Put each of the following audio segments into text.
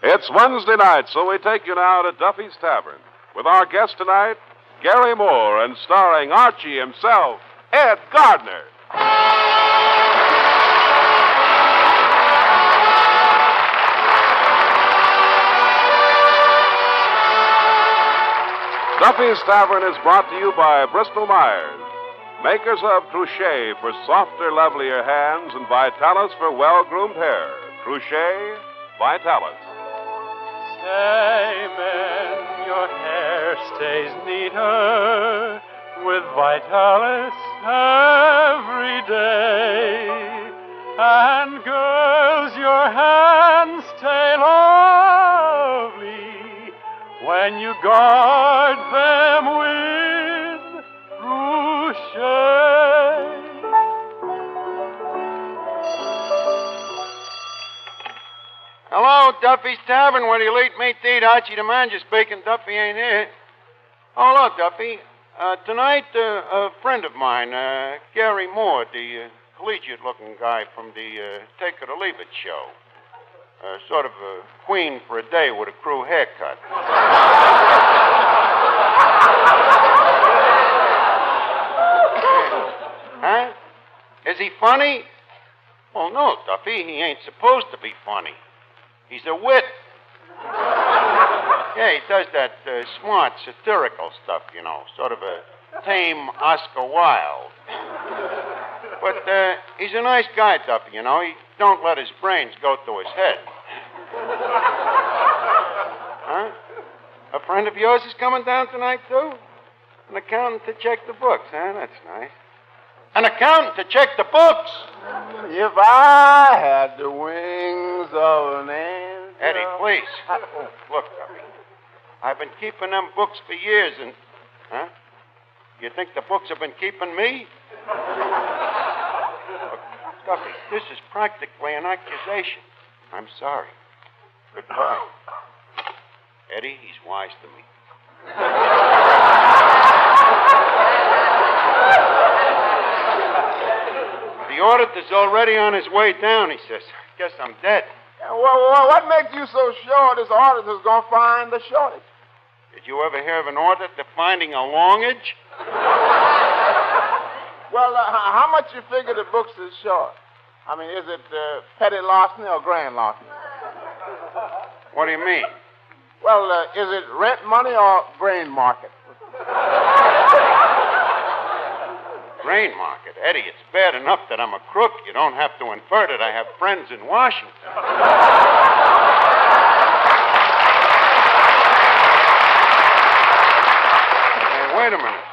It's Wednesday night, so we take you now to Duffy's Tavern with our guest tonight, Gary Moore, and starring Archie himself, Ed Gardner. Duffy's Tavern is brought to you by Bristol Myers, makers of Crochet for softer, lovelier hands and Vitalis for well-groomed hair. Crochet, Vitalis. Say, men, your hair stays neater with Vitalis every day. And girls, your hands stay lovely when you guard them with Crochet. Hello, Duffy's Tavern. Where do you eat meat to eat? Archie the manager speaking. Duffy ain't here. Oh, look, Duffy. Tonight, a friend of mine, Gary Moore, the collegiate-looking guy from the Take It or Leave It show. Sort of a queen for a day with a crew haircut. Huh? Is he funny? Well, no, Duffy. He ain't supposed to be funny. He's a wit. Yeah, he does that smart, satirical stuff, you know, sort of a tame Oscar Wilde. But he's a nice guy, Duffy, you know. He don't let his brains go to his head. Huh? A friend of yours is coming down tonight, too? An accountant to check the books, huh? That's nice. An accountant to check the books? If I had the wings of an angel... Eddie, please. Look, Duffy. I've been keeping them books for years and... Huh? You think the books have been keeping me? Look, Duffy, this is practically an accusation. I'm sorry. Goodbye. Eddie, he's wise to me. The auditor's already on his way down, he says. Guess I'm dead. Well, what makes you so sure this auditor's going to find the shortage? Did you ever hear of an auditor finding a longage? Well, how much you figure the books is short? I mean, is it petty larceny or grand larceny? What do you mean? Well, is it rent money or grain market? Grain market. Eddie, it's bad enough that I'm a crook. You don't have to invert it. I have friends in Washington. Hey, wait a minute.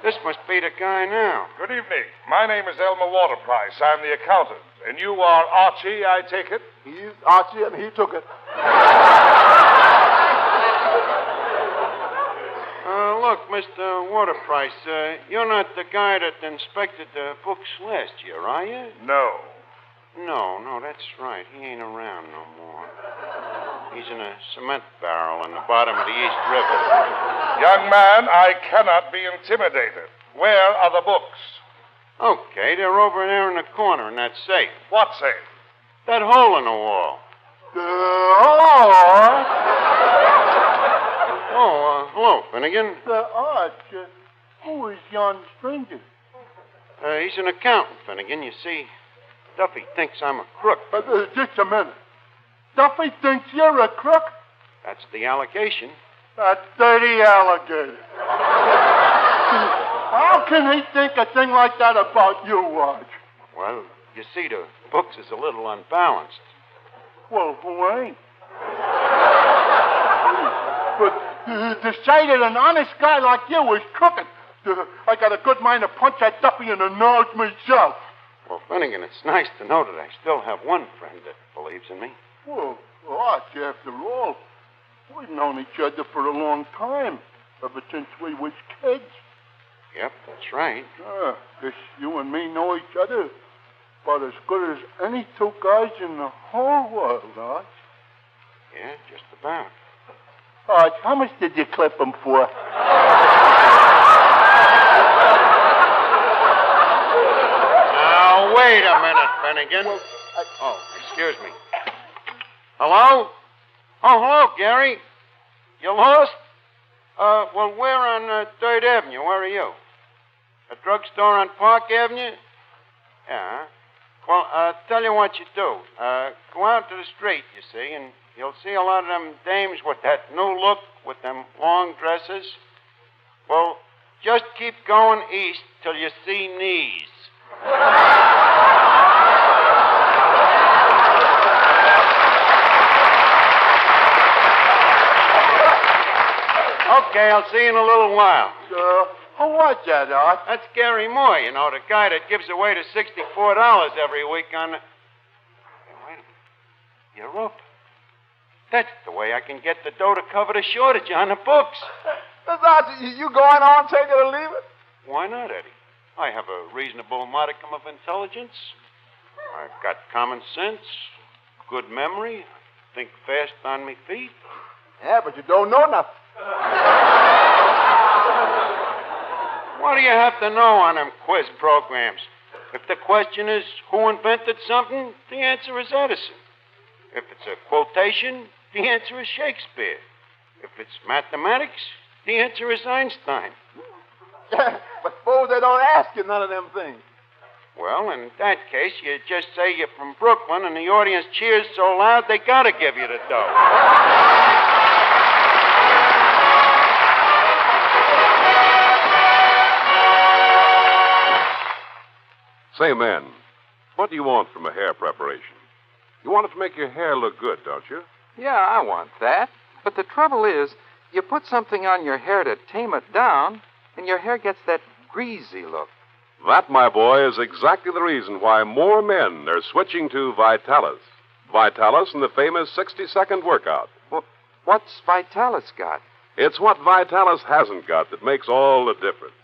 This must be the guy now. Good evening. My name is Elmer Waterprice. I'm the accountant. And you are Archie, I take it? He's Archie, and he took it. Look, Mr. Waterprice, you're not the guy that inspected the books last year, are you? No. No, that's right. He ain't around no more. He's in a cement barrel in the bottom of the East River. Young man, I cannot be intimidated. Where are the books? Okay, they're over there in the corner in that safe. What safe? That hole in the wall. Oh, hello, Finnegan. Arch, who is yon stranger? He's an accountant, Finnegan. You see, Duffy thinks I'm a crook. Just a minute. Duffy thinks you're a crook? That's the allegation. That dirty alligator. How can he think a thing like that about you, Arch? Well, you see, the books is a little unbalanced. Well, who ain't? But to say that an honest guy like you is crooked, I got a good mind to punch that Duffy in the nose myself. Well, Finnegan, it's nice to know that I still have one friend that believes in me. Well, Arch, after all, we've known each other for a long time, ever since we was kids. Yep, that's right. Guess you and me know each other about as good as any two guys in the whole world, Arch. Yeah, just about. Arch, how much did you clip him for? Now, wait a minute, Finnegan. Oh, excuse me. Hello? Oh, hello, Gary. You lost? Well, we're on 3rd Avenue. Where are you? A drugstore on Park Avenue? Yeah, huh? Well, tell you what you do. Go out to the street, you see, and you'll see a lot of them dames with that new look, with them long dresses. Well, just keep going east till you see knees. Okay, I'll see you in a little while. Who was that, Art? That's Gary Moore, you know, the guy that gives away the $64 every week on the... Hey, wait a minute. You're up. That's the way I can get the dough to cover the shortage on the books. Miss Archie, you going on, take it or leave it? Why not, Eddie? I have a reasonable modicum of intelligence. I've got common sense, good memory, think fast on me feet. Yeah, but you don't know nothing. What do you have to know on them quiz programs? If the question is who invented something, the answer is Edison. If it's a quotation, the answer is Shakespeare. If it's mathematics, the answer is Einstein. But suppose they don't ask you none of them things. Well, in that case, you just say you're from Brooklyn and the audience cheers so loud they gotta give you the dough. Say, men, what do you want from a hair preparation? You want it to make your hair look good, don't you? Yeah, I want that. But the trouble is, you put something on your hair to tame it down, and your hair gets that greasy look. That, my boy, is exactly the reason why more men are switching to Vitalis. Vitalis and the famous 60-second workout. Well, what's Vitalis got? It's what Vitalis hasn't got that makes all the difference.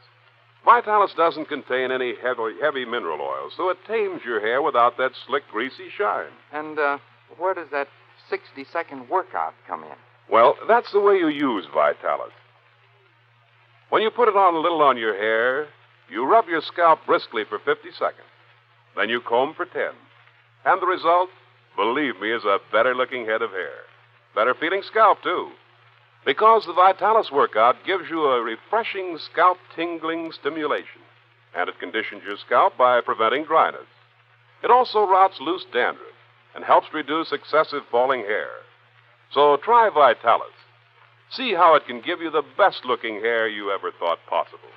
Vitalis doesn't contain any heavy mineral oil, so it tames your hair without that slick, greasy shine. And where does that 60-second workout come in? Well, that's the way you use Vitalis. When you put it on a little on your hair, you rub your scalp briskly for 50 seconds. Then you comb for 10. And the result, believe me, is a better-looking head of hair. Better-feeling scalp, too. Because the Vitalis workout gives you a refreshing scalp-tingling stimulation, and it conditions your scalp by preventing dryness. It also rots loose dandruff and helps reduce excessive falling hair. So try Vitalis. See how it can give you the best-looking hair you ever thought possible.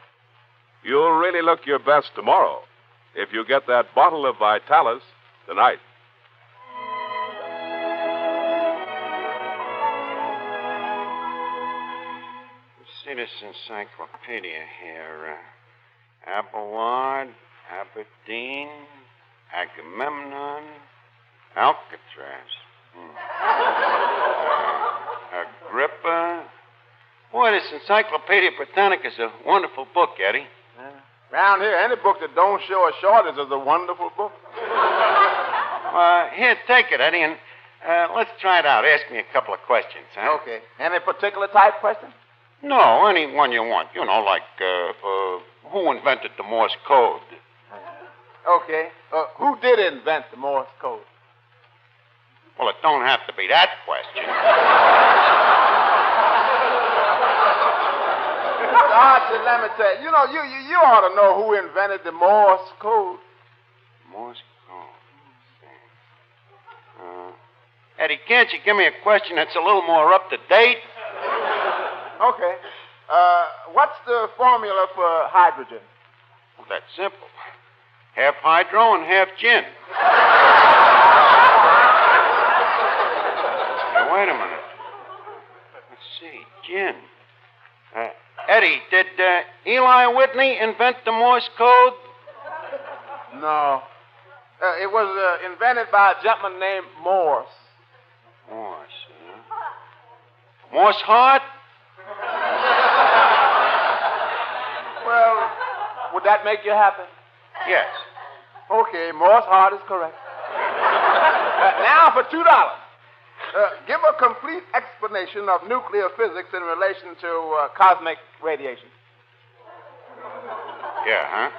You'll really look your best tomorrow if you get that bottle of Vitalis tonight. See this encyclopedia here. Abelard, Aberdeen, Agamemnon, Alcatraz. Agrippa. Boy, this Encyclopedia Britannica is a wonderful book, Eddie. Around here, any book that don't show a shortage is a wonderful book. Here, take it, Eddie, and let's try it out. Ask me a couple of questions, huh? Okay. Any particular type question? No, any one you want. You know, like, who invented the Morse code? Okay. Who did invent the Morse code? Well, it don't have to be that question. Archie, let me tell you. You know, you ought to know who invented the Morse code. Morse code. Eddie, can't you give me a question that's a little more up to date? Okay. What's the formula for hydrogen? Well, that's simple. Half hydro and half gin. Now, wait a minute. Let's see. Gin. Eddie, did Eli Whitney invent the Morse code? No. It was invented by a gentleman named Morse. Morse, huh? Morse Hart? Well, would that make you happy? Yes. Okay, Morse Hart is correct. Now for $2. Give a complete explanation of nuclear physics in relation to cosmic radiation. Yeah, huh?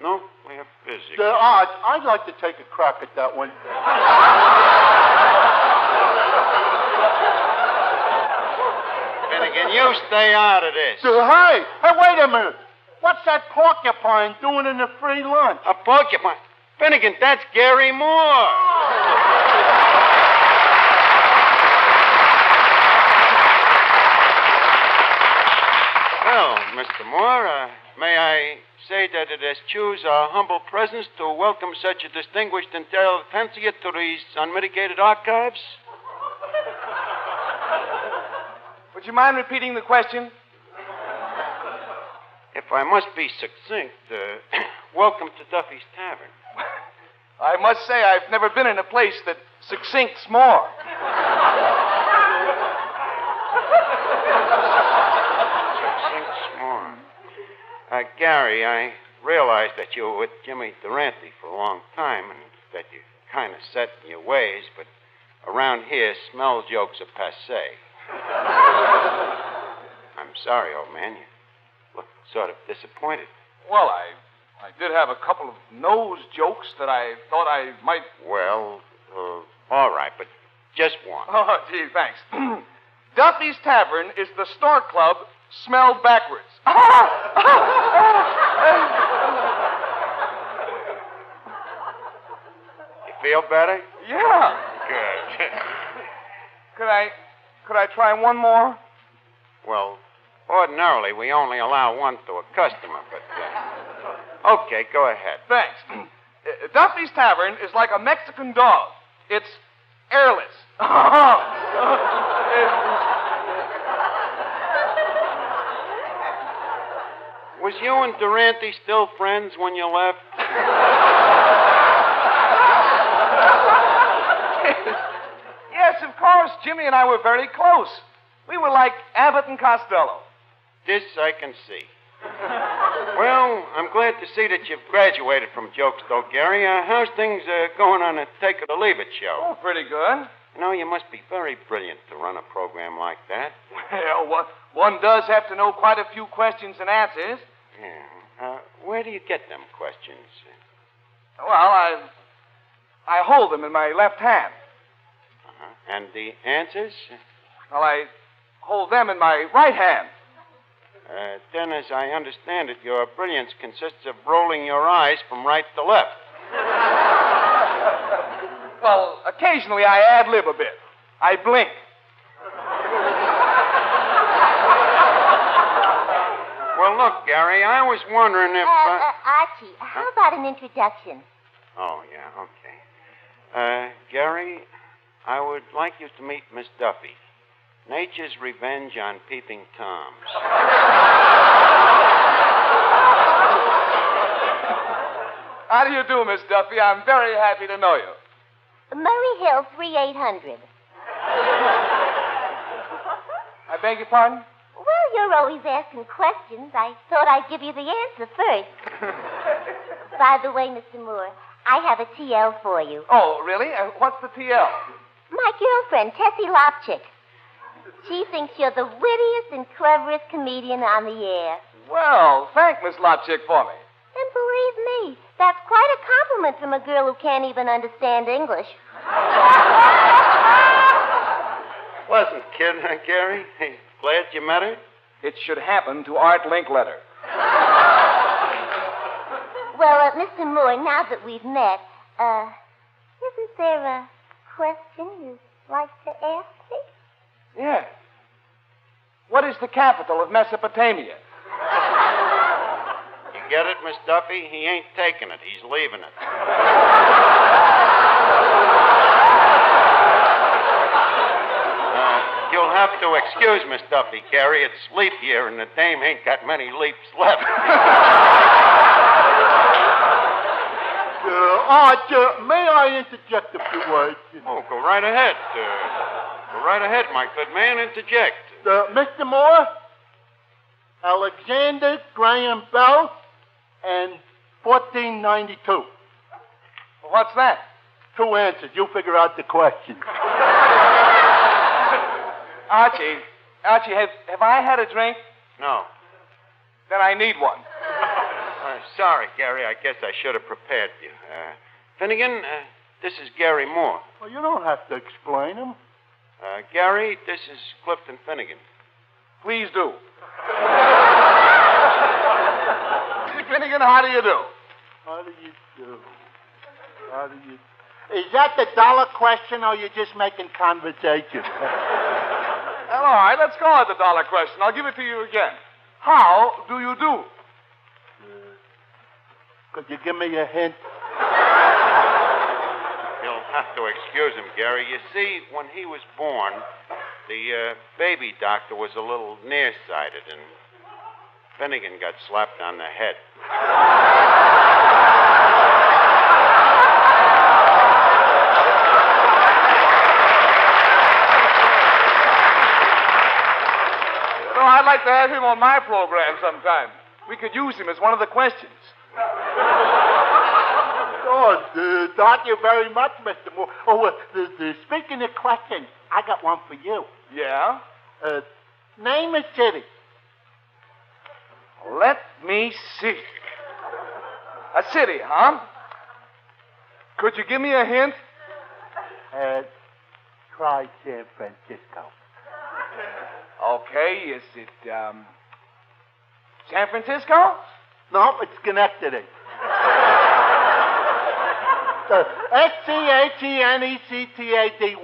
Nuclear physics. I'd like to take a crack at that one. Finnegan, you stay out of this. Hey, wait a minute. What's that porcupine doing in the free lunch? A porcupine? Finnegan, that's Gary Moore. Well, Mr. Moore, may I say that it eschews our humble presence to welcome such a distinguished intelligentsia to these unmitigated archives? Would you mind repeating the question? If I must be succinct, welcome to Duffy's Tavern. I must say I've never been in a place that succincts more. Succincts more. Gary, I realize that you were with Jimmy Durante for a long time and that you're kind of set in your ways, but around here, smell jokes are passé. I'm sorry, old man. You look sort of disappointed. Well, I did have a couple of nose jokes that I thought I might... Well, all right, but just one. Oh, gee, thanks. Duffy's Tavern is the store club smelled backwards. You feel better? Yeah. Good. Could I try one more? Well, ordinarily, we only allow one to a customer, but... Okay, go ahead. Thanks. Duffy's Tavern is like a Mexican dog. It's airless. Was you and Durante still friends when you left? Yes, of course. Jimmy and I were very close. We were like Abbott and Costello. This I can see. Well, I'm glad to see that you've graduated from jokes, though, Gary. How's things going on the Take It or Leave It show? Oh, pretty good. You know, you must be very brilliant to run a program like that. Well, one does have to know quite a few questions and answers. Yeah. Where do you get them questions? Well, I hold them in my left hand. Uh-huh. And the answers? Well, I hold them in my right hand. Then, as I understand it, your brilliance consists of rolling your eyes from right to left. Well, occasionally I ad-lib a bit. I blink. Well, look, Gary, I was wondering if... Archie, how about an introduction? Oh, yeah, okay. Gary, I would like you to meet Miss Duffy. Nature's revenge on peeping Toms. How do you do, Miss Duffy? I'm very happy to know you. Murray Hill, 3800. I beg your pardon? Well, you're always asking questions. I thought I'd give you the answer first. By the way, Mr. Moore, I have a TL for you. Oh, really? What's the TL? My girlfriend, Tessie Lopchick. She thinks you're the wittiest and cleverest comedian on the air. Well, thank Miss Lopchick for me. And believe me, that's quite a compliment from a girl who can't even understand English. Wasn't kidding, huh, Gary? Glad you met her? It should happen to Art Linkletter. Well, Mr. Moore, now that we've met, isn't there a question you'd like to ask me? Yes. What is the capital of Mesopotamia? You get it, Miss Duffy? He ain't taking it. He's leaving it. You'll have to excuse Miss Duffy, Gary. It's leap year, and the dame ain't got many leaps left. Art, may I interject a few words? Oh, go right ahead. Go right ahead, my good man. Interject. Mr. Moore, Alexander Graham Bell, and 1492. What's that? 2 answers. You figure out the question. Archie, have I had a drink? No. Then I need one. Sorry, Gary. I guess I should have prepared you. Finnegan, this is Gary Moore. Well, you don't have to explain him. Gary, this is Clifton Finnegan. Please do. Mr. Finnegan, how do you do? How do you do? How do you... Is that the dollar question, or are you just making conversation? Well, all right, let's call it the dollar question. I'll give it to you again. How do you do? Could you give me a hint? You'll have to excuse him, Gary. You see, when he was born, the baby doctor was a little nearsighted, and Finnegan got slapped on the head. You know, I'd like to have him on my program sometime. We could use him as one of the questions. Oh, thank you very much, Mr. Moore. Oh, speaking of questions, I got one for you. Yeah? Name a city. Let me see. A city, huh? Could you give me a hint? Try San Francisco. Okay, is it, San Francisco? No, it's Schenectady. Schenectady.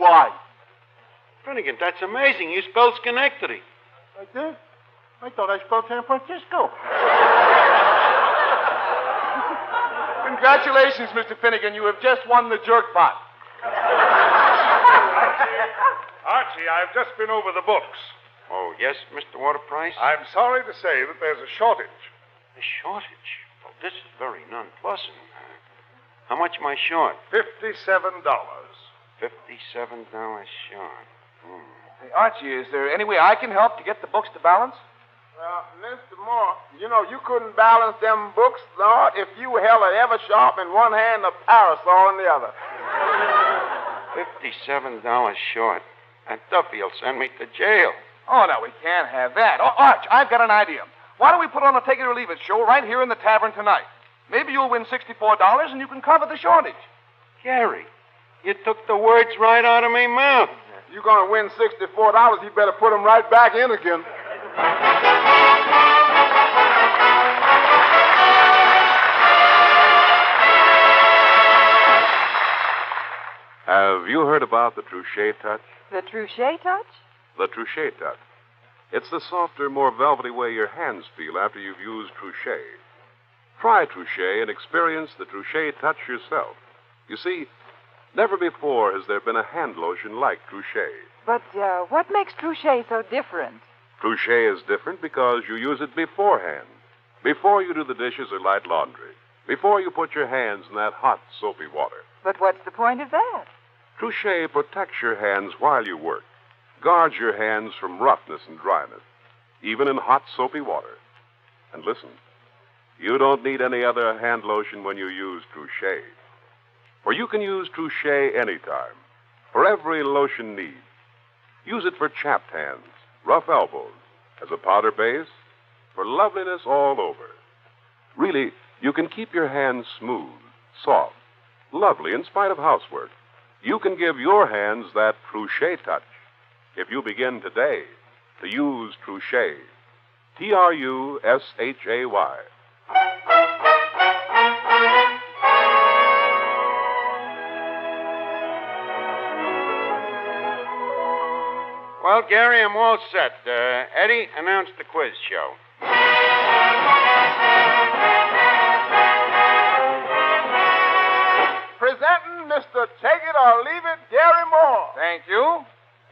Finnegan, that's amazing. You spelled Schenectady. I did? I thought I spelled San Francisco. Congratulations, Mr. Finnegan. You have just won the jerk pot. Archie, I've just been over the books. Oh, yes, Mr. Waterprice? I'm sorry to say that there's a shortage. A shortage? Well, this is very nonpleasant. How much am I short? $57. $57 short. Hey, Archie, is there any way I can help to get the books to balance? Well, Mr. Moore, you know, you couldn't balance them books, Lord, if you held an Eversharp in one hand and a parasol in the other. $57 short. And Duffy will send me to jail. Oh, no, we can't have that. Oh, Arch, I've got an idea. Why don't we put on a Take It or Leave It show right here in the tavern tonight? Maybe you'll win $64 and you can cover the shortage. Gary, you took the words right out of my mouth. If you're going to win $64, you better put them right back in again. Have you heard about the Trouchet touch? The Trouchet touch? The Trouchet touch. It's the softer, more velvety way your hands feel after you've used Trouchet. Try Trouchet and experience the Trouchet touch yourself. You see, never before has there been a hand lotion like Trouchet. But what makes Trouchet so different? Trouchet is different because you use it beforehand. Before you do the dishes or light laundry. Before you put your hands in that hot, soapy water. But what's the point of that? Trouchet protects your hands while you work. Guards your hands from roughness and dryness, even in hot, soapy water. And listen, you don't need any other hand lotion when you use Trouchet. For you can use Trouchet anytime, for every lotion need. Use it for chapped hands, rough elbows, as a powder base, for loveliness all over. Really, you can keep your hands smooth, soft, lovely in spite of housework. You can give your hands that Trouchet touch if you begin today to use Trouchet. Trushay. Well, Gary, I'm all set. Eddie, announce the quiz show. Presenting Mr. Take It or Leave It, Gary Moore. Thank you.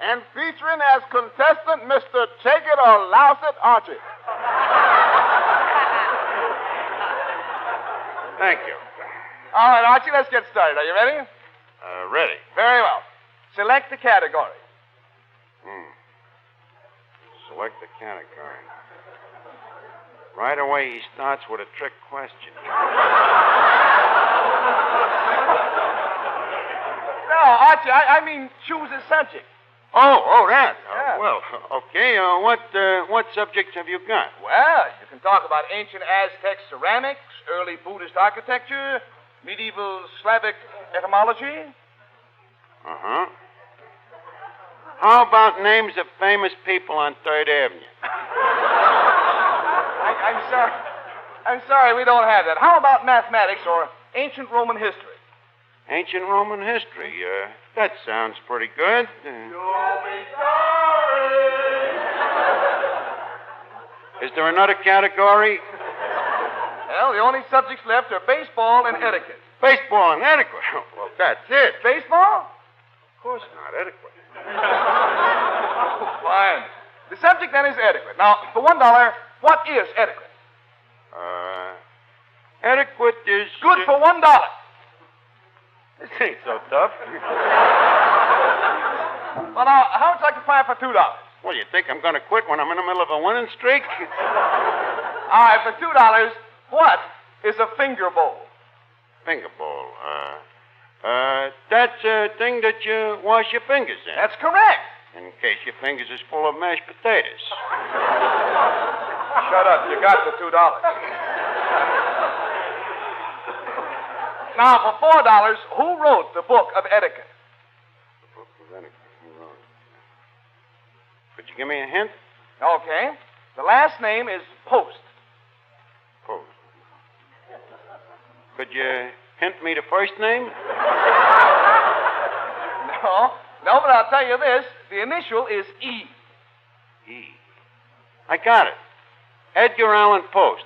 And featuring as contestant Mr. Take It or Louse It, Archie. Thank you. All right, Archie, let's get started. Are you ready? Ready. Very well. Select the category. Select the category. Right away, he starts with a trick question. No, Archie, I mean choose a subject. Oh, that. Yeah. Well, okay. What subjects have you got? Well, you can talk about ancient Aztec ceramics, early Buddhist architecture, medieval Slavic etymology. Uh-huh. How about names of famous people on 3rd Avenue? I'm sorry, we don't have that. How about mathematics or ancient Roman history? Ancient Roman history. That sounds pretty good. Is there another category? Well, the only subjects left are baseball and etiquette. Baseball and etiquette. Well, that's it. Baseball? Of course not. Etiquette. Fine. The subject then is etiquette. Now, for $1, what is etiquette? Etiquette is... Good for $1. This ain't so tough. Well, now, how would you like to try for $2? Well, you think I'm going to quit when I'm in the middle of a winning streak? All right, for $2, what is a finger bowl? Finger bowl. That's a thing that you wash your fingers in. That's correct. In case your fingers is full of mashed potatoes. Shut up. You got the $2. Now, for $4, who wrote the book of etiquette? The book of etiquette. Who wrote it? Could you give me a hint? Okay. The last name is Post. Post. Could you hint me the first name? No, but I'll tell you this. The initial is E. E. I got it. Edgar Allan Poe.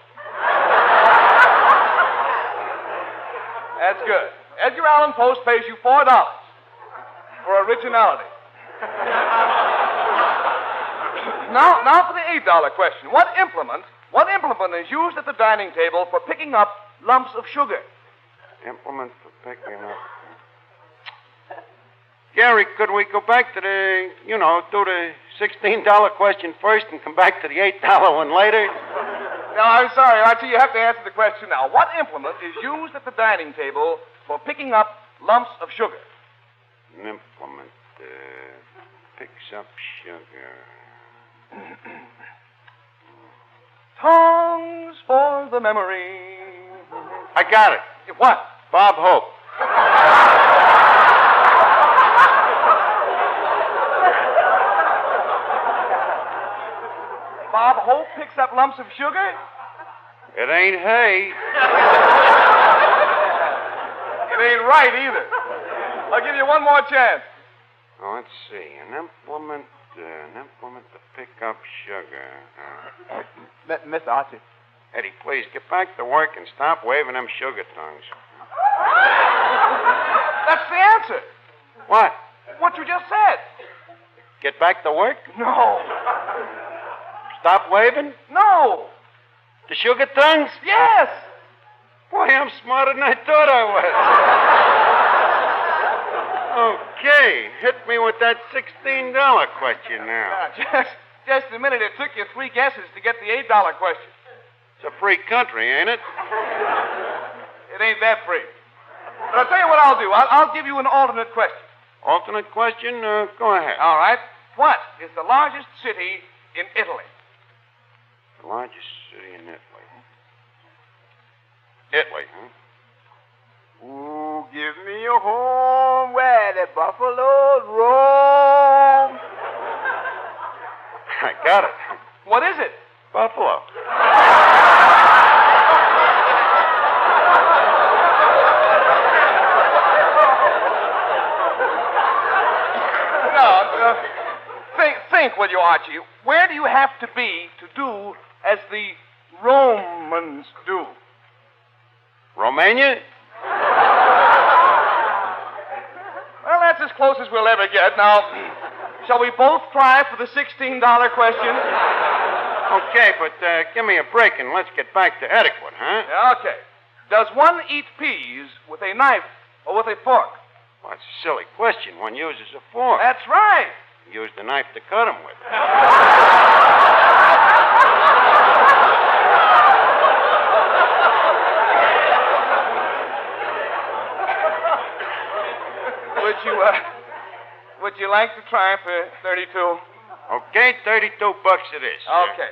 That's good. Edgar Allan Poe pays you $4 for originality. Now for the $8 question. What implement is used at the dining table for picking up lumps of sugar? Implement for picking up. Gary, could we go back to the, do the $16 question first and come back to the $8 one later? No, I'm sorry, Archie. You have to answer the question now. What implement is used at the dining table for picking up lumps of sugar? An implement picks up sugar. Tongues for the memory. I got it. What? Bob Hope. Bob Hope picks up lumps of sugar? It ain't hay. It ain't right either. I'll give you one more chance. Oh, let's see. An implement to pick up sugar. Mr. Archie. Eddie, please get back to work and stop waving them sugar tongues. That's the answer. What? What you just said. Get back to work? No. Stop waving? No. The sugar tongues? Yes. Boy, I'm smarter than I thought I was. Okay, hit me with that $16 question now. Just a minute. It took you 3 guesses to get the $8 question. It's a free country, ain't it? It ain't that free. But I'll tell you what I'll do. I'll give you an alternate question. Alternate question? Go ahead. All right. What is the largest city in Italy? The largest city in Italy. Italy, huh? Ooh, give me a home where the buffaloes roam. I got it. What is it? Buffalo. Think, will you, Archie? Where do you have to be to do as the Romans do? Romania? Well, that's as close as we'll ever get. Now, shall we both try for the $16 question? Okay, but give me a break and let's get back to etiquette, huh? Yeah, okay. Does one eat peas with a knife or with a fork? Well, that's a silly question. One uses a fork. That's right. Use the knife to cut them with. Would you like to try for 32? Okay, $32 it is. Okay.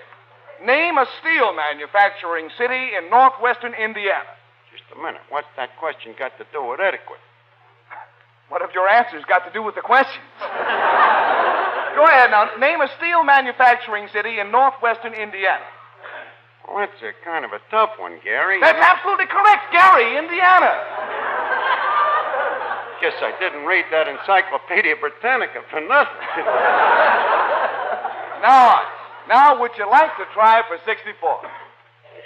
Name a steel manufacturing city in northwestern Indiana. Just a minute. What's that question got to do with etiquette? What have your answers got to do with the questions? Go ahead now. Name a steel manufacturing city in northwestern Indiana. Well, that's kind of a tough one, Gary. That's absolutely correct. Gary, Indiana. Guess I didn't read that Encyclopedia Britannica for nothing. Now, would you like to try for 64?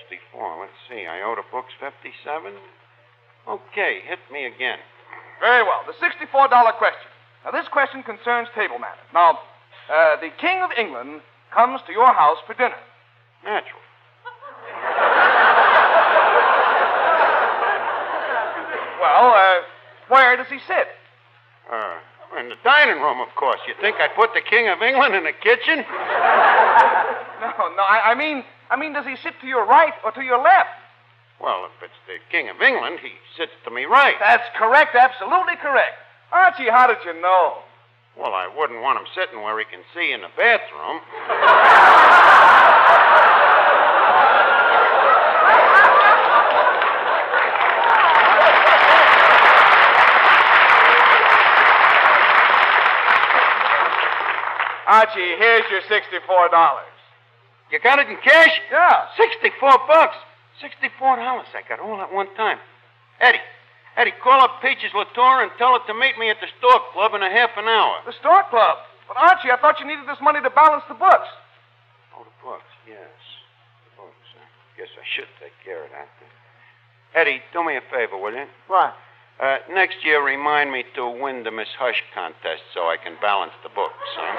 64. Let's see. I owe the books 57. Okay, hit me again. Very well. The $64 question. Now, this question concerns table manners. Now, the King of England comes to your house for dinner. Natural. Well, where does he sit? In the dining room, of course. You think I'd put the King of England in the kitchen? No, I mean, does he sit to your right or to your left? Well, if it's the King of England, he sits to me right. That's correct, absolutely correct. Archie, how did you know? Well, I wouldn't want him sitting where he can see in the bathroom. Archie, here's your $64. You got it in cash? Yeah. $64. $64 I got all at one time. Eddie, call up Peaches Latour and tell her to meet me at the Stork Club in a half an hour. The Stork Club? But, Archie, I thought you needed this money to balance the books. Oh, the books, yes. The books. I guess I should take care of that. Eddie, do me a favor, will you? What? Next year, remind me to win the Miss Hush contest so I can balance the books, huh?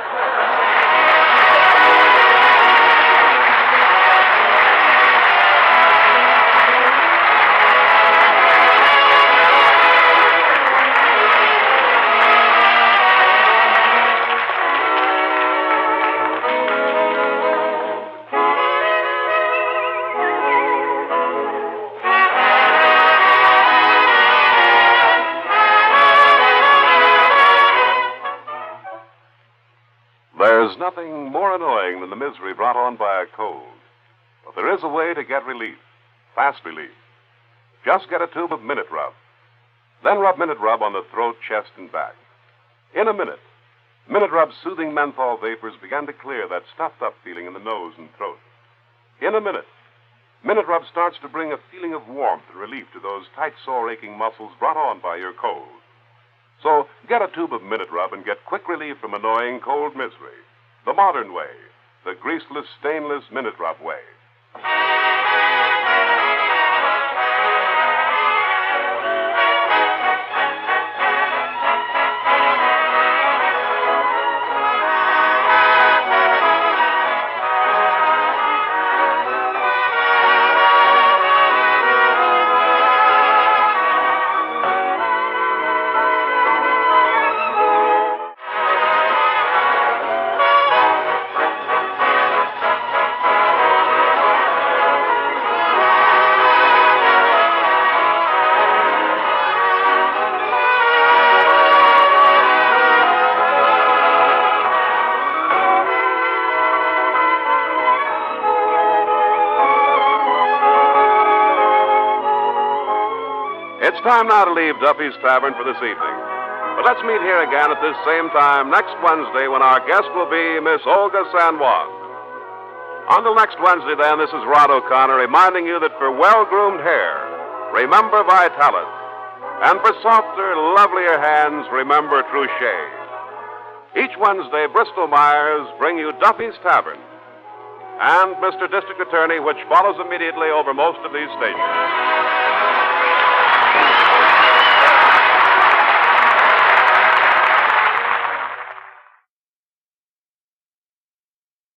There's nothing more annoying than the misery brought on by a cold. But there is a way to get relief, fast relief. Just get a tube of Minute Rub. Then rub Minute Rub on the throat, chest, and back. In a minute, Minute Rub's soothing menthol vapors begin to clear that stuffed-up feeling in the nose and throat. In a minute, Minute Rub starts to bring a feeling of warmth and relief to those tight, sore, aching muscles brought on by your cold. So get a tube of Minute Rub and get quick relief from annoying cold misery. The modern way, the greaseless, stainless Minute Rub way. It's time now to leave Duffy's Tavern for this evening. But let's meet here again at this same time next Wednesday when our guest will be Miss Olga San Juan. Until next Wednesday, then, this is Rod O'Connor reminding you that for well-groomed hair, remember Vitalis. And for softer, lovelier hands, remember Truchet. Each Wednesday, Bristol-Myers bring you Duffy's Tavern and Mr. District Attorney, which follows immediately over most of these stations.